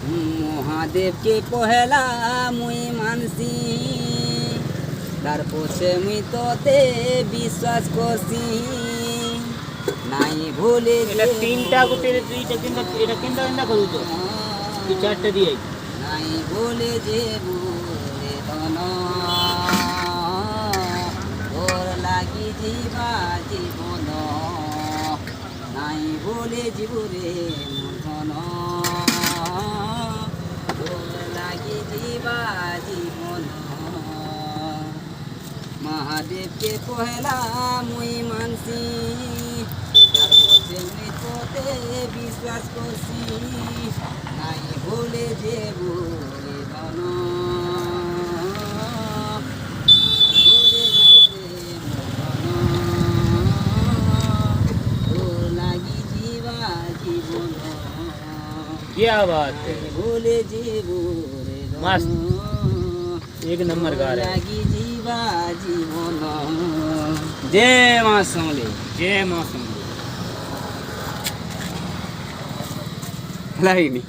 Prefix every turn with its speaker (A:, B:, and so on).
A: মহাদেবকে পহেলা মুই মানসি, তার পছে মুই তোতে বিশ্বাস করছি, নাই ভুলে
B: এটা তিনটা গোটে দুইটা তিনটা এটা তিনটা তিনটা করু তো এই চারটা দিয়ে
A: নাই ভুলে যে বুরে ধন, তোর লাগি জীবা জীবন, নাই ভুলে জীবরে ধন, তোর লাগি জীবা জীবন। মহাদেবকে পহেলা মুই মানসি, তার পথে মুই তোতে বিশ্বাস করছি, নাই ভুলে যে বুরে ধন, ভুলে জীবরে ধন, তোর লাগি জীবা জীবন,
B: क्या बात है
A: भूले जी बुरे
B: मस्त एक नंबर गा रहे हैं
A: लागी जीवा जीवन। जय मां समले,
B: जय मौसम
A: लाइनी।